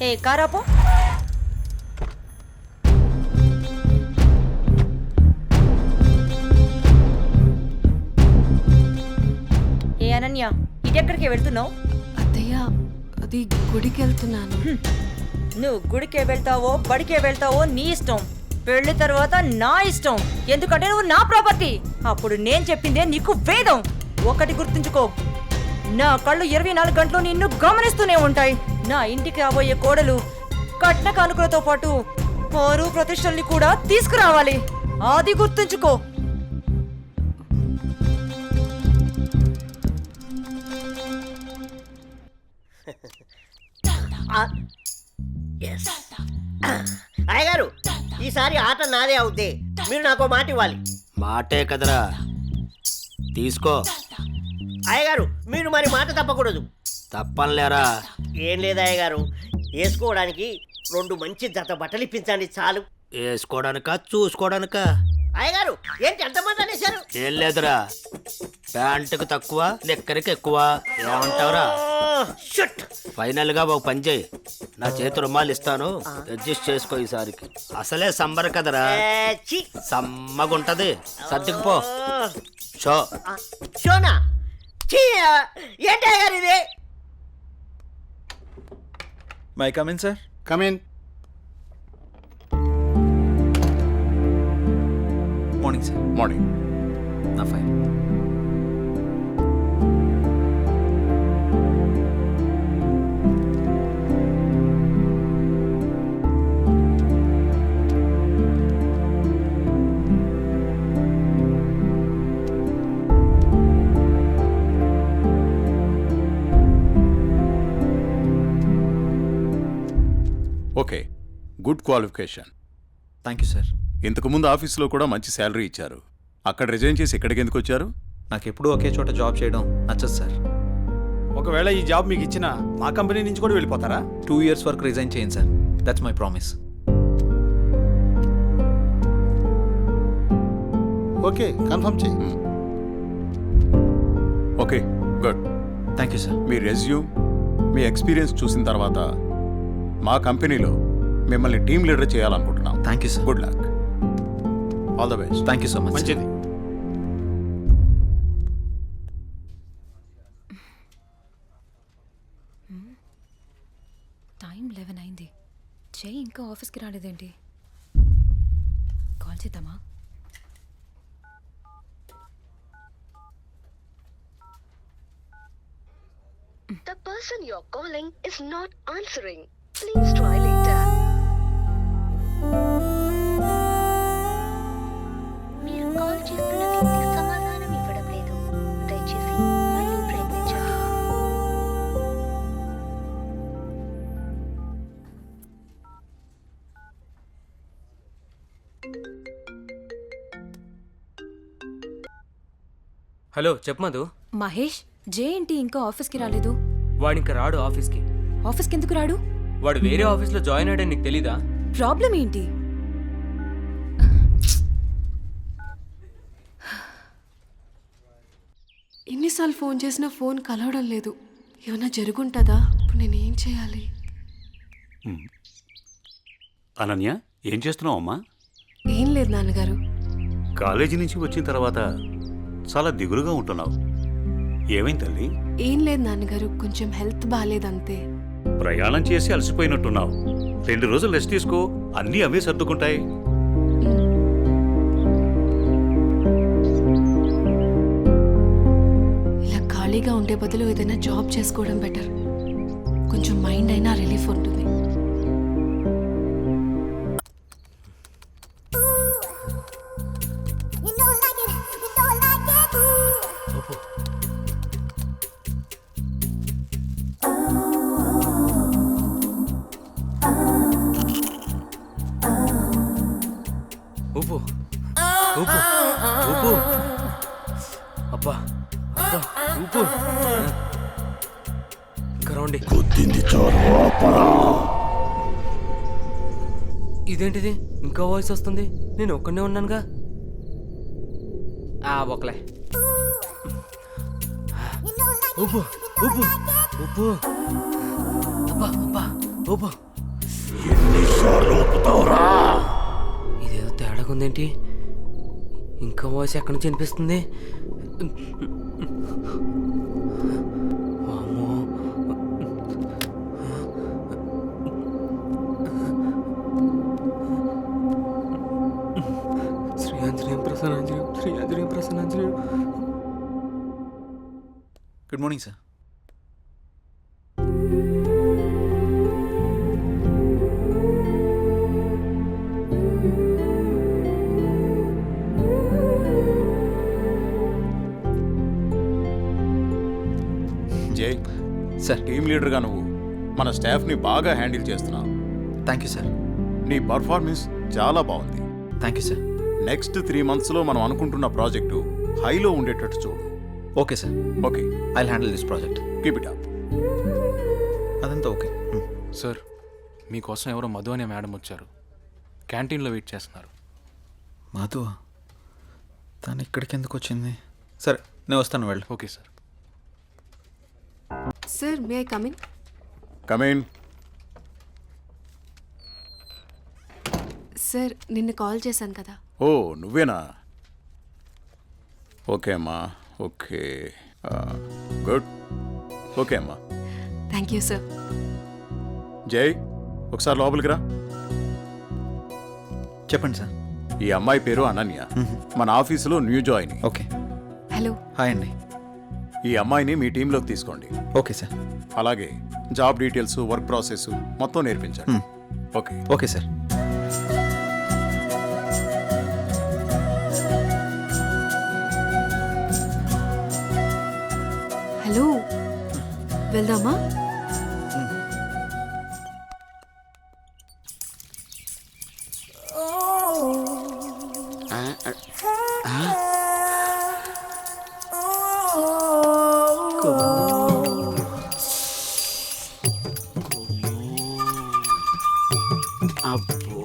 ఏ కారాపో. ఏ అనన్య, ఇటెక్కడికి వెళ్తున్నావు? అత్తయ్య, అది గుడికి వెళ్తున్నాను. నువ్వు గుడికే వెళ్తావో బడికే వెళ్తావో నీ ఇష్టం. పెళ్లి తర్వాత నా ఇష్టం. ఎందుకంటే నువ్వు నా ప్రాపర్టీ. అప్పుడు నేను చెప్పిందే నీకు వేదం. ఒకటి గుర్తుంచుకో, నా కళ్ళు 24 గంటలు నిన్ను గమనిస్తూనే ఉంటాయి. నా ఇంటికి రాబోయే కోడలు కట్న కానుకలతో పాటు పరువు ప్రతిష్టల్ని కూడా తీసుకురావాలి. అది గుర్తుంచుకో. అయ్యగారు, ఈసారి ఆట నాదే అవుద్ది. మీరు నాకు మాట ఇవ్వాలి. మాటే కదరా, తీసుకో. అయ్యగారు, మీరు మరి మాట తప్పకూడదు. తప్పనిలేరా. ఏం లేదు అయ్యగారు, వేసుకోవడానికి 2 మంచి జత బట్టలు ఇప్పించండి చాలు. వేసుకోవడానికా చూసుకోవడానికా? అయ్యగారు, ఏంటి ఎంతమంది అనేశారు? ఏం లేదురా, ప్యాంటుకు తక్కువ నిక్కరికి ఎక్కువ. ఏమంటావురా? ఫైనల్ గా ఒక పని చేయి, నా చేతి రుమాలు ఇస్తాను, అడ్జస్ట్ చేసుకో. ఈసారికి అసలే సంబర కదరా, సమ్మగుంటది. సర్దుకుపో. షో షోనా? ఏంటి అయ్యగారు ఇది? May come in sir. Come in. Morning sir. Morning. నా file. Okay, good qualification. Thank you sir. ఇంతకుముందు ఆఫీస్లో కూడా మంచి శాలరీ ఇచ్చారు. అక్కడ రిజైన్ చేసి ఇక్కడికి ఎందుకు వచ్చారు? నాకు ఎప్పుడూ ఒకే చోట జాబ్ చేయడం నచ్చదు సార్. ఒకవేళ ఈ జాబ్ మీకు ఇచ్చినా మా కంపెనీ నుంచి కూడా వెళ్ళిపోతారా? 2 years వరకు రిజైన్ చేయండి sir. That's my promise. Okay, confirm చేయి. Okay, good. Thank you sir. మీ రెజ్యూమ్, మీ ఎక్స్పీరియన్స్ చూసిన తర్వాత మా కంపెనీలో మిమ్మల్ని టీమ్ లీడర్ చేయాలనుకుంటున్నాం. Thank you sir. Good luck. All the best. Thank you so much. మంచిది. టైం 11 అయింది. జై ఇంకా ఆఫీస్కి రాలేదేంటి? కాల్ చేద్దామా? The person you're calling is not answering. Please try later. మీరు కాల్ చేస్తున్న వ్యక్తి సమాధానం ఇవ్వడం లేదు. దయచేసి మళ్ళీ ప్రయత్నించండి. హలో, చెప్పు మధు. మహేష్, జే ఏంటి ఇంకా ఆఫీస్కి రాలేదు? వాడు ఇంకా రాడు ఆఫీస్కి. ఆఫీస్కి ఎందుకు రాడు? వాడు వేరే ఆఫీస్లో జాయిన్ అయ్యాడని నీకు తెలీదా? ప్రాబ్లం ఏంటి? ఎన్నిసార్లు ఫోన్ చేసినా ఫోన్ కలవడం లేదు. ఏమైనా జరుగుంటుందా? ఇప్పుడు నేనేం చేయాలి? అనన్య, ఏం చేస్తున్నావు అమ్మా? ఏం లేదు నాన్నగారు. కాలేజీ నుంచి వచ్చిన తర్వాత చాలా దిగులుగా ఉంటున్నావు. ఏమైంది తల్లి? ఏం లేదు నాన్నగారు, కొంచెం హెల్త్ బాగాలేదంతే. ప్రయాణం చేసి అలసిపోయినట్టున్నావు. 2 రోజులు రెస్ట్ తీసుకో, అన్నీ అవే సర్దుకుంటాయి. ఇలా ఖాళీగా ఉండే బదులు ఏదైనా జాబ్ చేసుకోవడం బెటర్. కొంచెం మైండ్ అయినా రిలీఫ్ ఉంటుంది. ఉప్పు ఉప్పు ఉప్పు. అబ్బా అబ్బా, ఉప్పు. ఇంకా రండి. ఇదేంటిది, ఇంకా వాయిస్ వస్తుంది? నేను ఒక్కనే ఉన్నానుగా. ఒకలే. ఉప్పు ఉప్పు ఉప్పు. అబ్బా అబ్బా, ఉప్పు ఇదేదో తేడాగా ఉందేంటి? ఇంకా వాయిస్ ఎక్కడి నుంచి వినిపిస్తుంది? వామ్మో. శ్రీ ఆంజనేయం ప్రసన్నాంజనేయం, శ్రీ ఆంజనేయం ప్రసన్నాంజనేయం. Good morning sir. Jai, sir team లీడర్గా నువ్వు మన స్టాఫ్ని బాగా హ్యాండిల్ చేస్తున్నావు. Thank you sir. నీ పర్ఫార్మెన్స్ చాలా బాగుంది. Thank you sir. నెక్స్ట్ 3 monthsలో మనం అనుకుంటున్న ప్రాజెక్టు హైలో ఉండేటట్టు చూడు. Okay sir. Okay, I handle this project. Keep it up. అదంతా ఓకే. సార్, మీకోసం ఎవరో మధు అనే మేడం వచ్చారు. క్యాంటీన్లో వెయిట్ చేస్తున్నారు. మధు తను ఇక్కడికి ఎందుకు వచ్చింది? సరే నేను వస్తాను, వెళ్ళు. Okay sir. Sir may I come in? Come in. సార్ నిన్న కాల్ చేశాను కదా. ఓ నువ్వేనా? ఓకే అమ్మా, ఓకే, గుడ్. ఓకే అమ్మా. Thank you sir. జై, ఒకసారి లోపలికి రా. చెప్పండి సార్. ఈ అమ్మాయి పేరు అనన్య, మన ఆఫీసులో new join. Okay. Hello. Hi అండి. ఈ అమ్మాయిని మీ టీంలోకి తీసుకోండి. Okay sir. అలాగే జాబ్ డీటెయిల్స్, వర్క్ ప్రాసెస్ మొత్తం నేర్పించండి. ఓకే. Okay sir. హలో, వెళ్దామా? అబ్బో,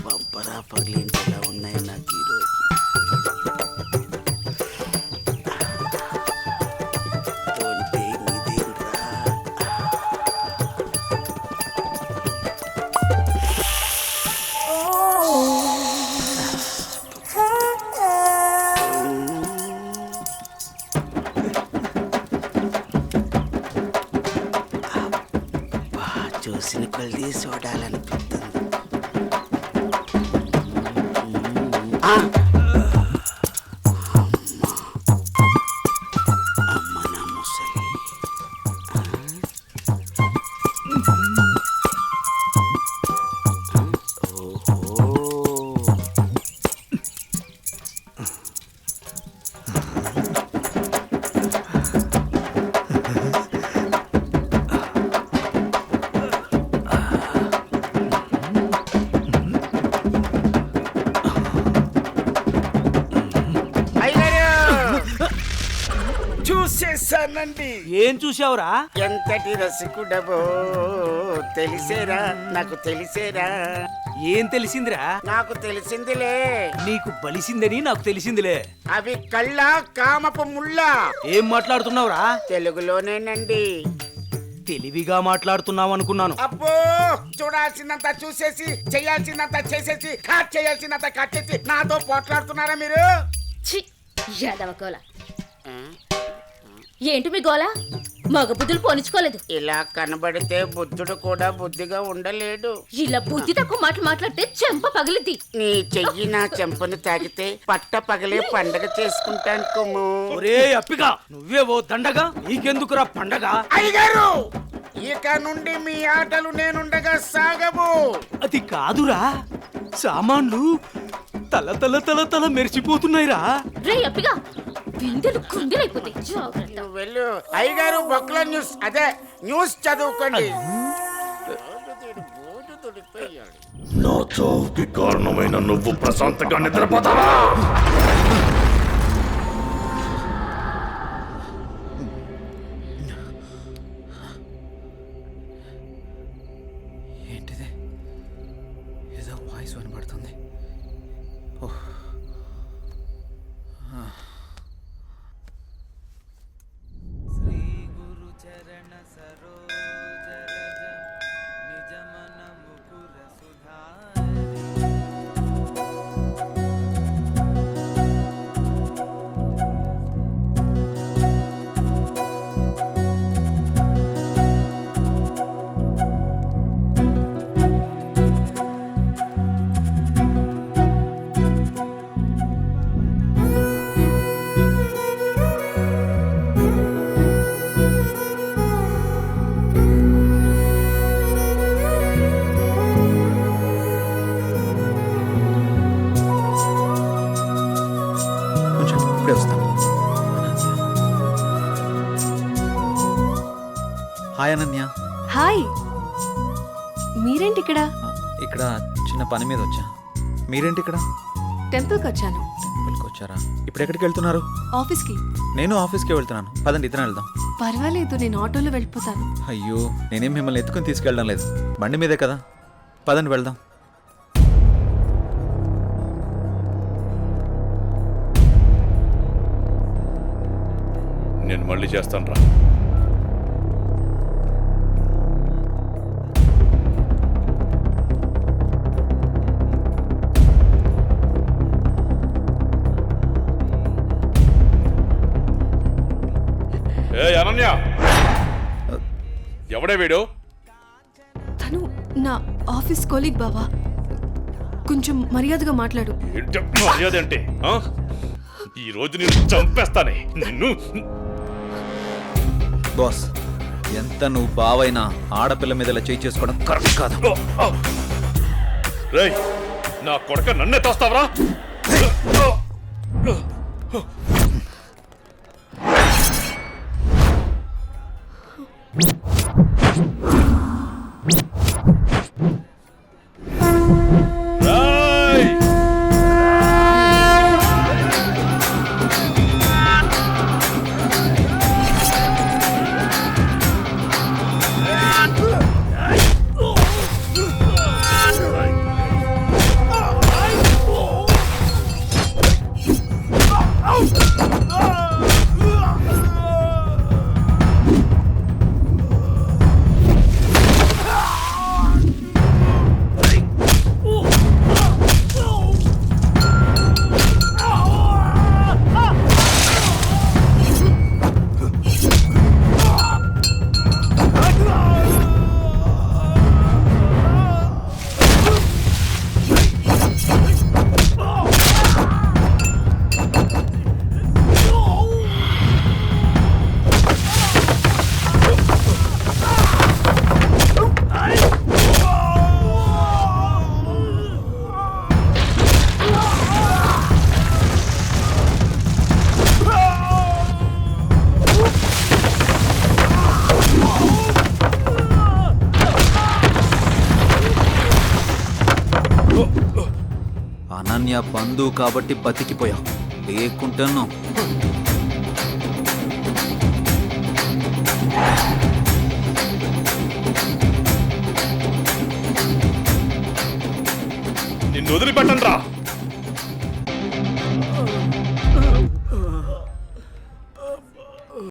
బంపరా పగిలించేలా ఉన్నాయి నాకు ఈరోజు. చూసిన కొద్ది చూడాలనిపిస్తుంది. అమ్మ నా ముసలి. చూసేసానండి. ఏం చూసావురా? ఎంతటి రసికుడవో తెలిసేరా, నాకు తెలిసేరా. ఏం తెలిసిందిరా? నాకు తెలిసిందిలే. నీకు బలిసిందని నాకు తెలిసిందిలే. అవి కళ్ళ కామపు ముళ్ళ. ఏం మాట్లాడుతున్నావురా? తెలుగులోనేనండి. తెలివిగా మాట్లాడుతున్నావు అనుకున్నాను. అబ్బో, చూడాల్సినంత చూసేసి, చేయాల్సినంత చేసేసి, కట్ చేయాల్సినంత కట్ చేసి నాతో పోట్లాడుతున్నారా మీరు? యాదవకోల ఏంటి మీ గోల? మగ బుద్ధులు పోనిచ్చుకోలేదు. ఇలా కనబడితే బుద్ధుడు కూడా బుద్ధిగా ఉండలేడు. ఇలా బుద్ధి తక్కువ మాటలు మాట్లాడితే చెంప పగిలిద్ది. నీ చెయ్యి నా చెంపను తాకితే పట్ట పగలే పండగ చేసుకుంటాను కొమ్ము. ఒరే అప్పిగా, నువ్వే ఓ దండగా, నీకెందుకురా పండగ? అయ్యగారు, ఇక నుండి మీ ఆటలు నేనుండగా సాగవు. అది కాదురా, సామాన్లు తల తల తల తల మెరిసిపోతున్నాయిరా. రే అప్పిగా, బిందెలు కుందెలైపోతాయి. జాగ్రత్త. నువ్వు వెళ్ళు. అయ్యగారు బొక్కల న్యూస్, అదే న్యూస్ చదువుకోండి. నా చావుకి కారణమైన నువ్వు ప్రశాంతంగా నిద్రపోతావా? ఏంటిది? ఏదో వాయిస్ వినబడుతుంది. ఓహ్. చరణ సరోజ నిజమన ముకుర సుధా హాయ్ అనన్య. హాయ్, మీరేంటి ఇక్కడ? ఇక్కడ చిన్న పని మీద వచ్చా. మీరేంటి ఇక్కడ? టెంపుల్కి వచ్చాను. టెంపుల్కి వచ్చారా? ఇప్పుడు ఎక్కడికి వెళ్తున్నారు? ఆఫీస్కి. నేను ఆఫీస్కే వెళ్తున్నాను. పదండి, ఇద్దరం వెళ్దాం. పర్వాలేదు, నేను ఆటోలో వెళ్ళిపోతాను. అయ్యో, నేనేం మిమ్మల్ని ఎత్తుకుని తీసుకెళ్ళడం లేదు, బండి మీదే కదా. పదండి వెళ్దాం. నేను మళ్ళీ చేస్తాను రా. ఏ అనన్య, ఎవడే వీడు? తను నా ఆఫీస్ కొలీగ్ బావా. కొంచెం మర్యాదగా మాట్లాడు. మర్యాద అంటే ఈ రోజు నేను చంపేస్తానే నిన్ను. బాస్, ఎంత నువ్వు బావైనా ఆడపిల్ల మీద ఇలా చేయి చేసుకోవడం కరెక్ట్ కాదు. రేయ్, నా కొడక నన్నే తోస్తావరా? అనన్య బంధువు కాబట్టి బతికిపోయావు, లేకుంటాను. నిన్ను వదిలిపెట్టండి రా.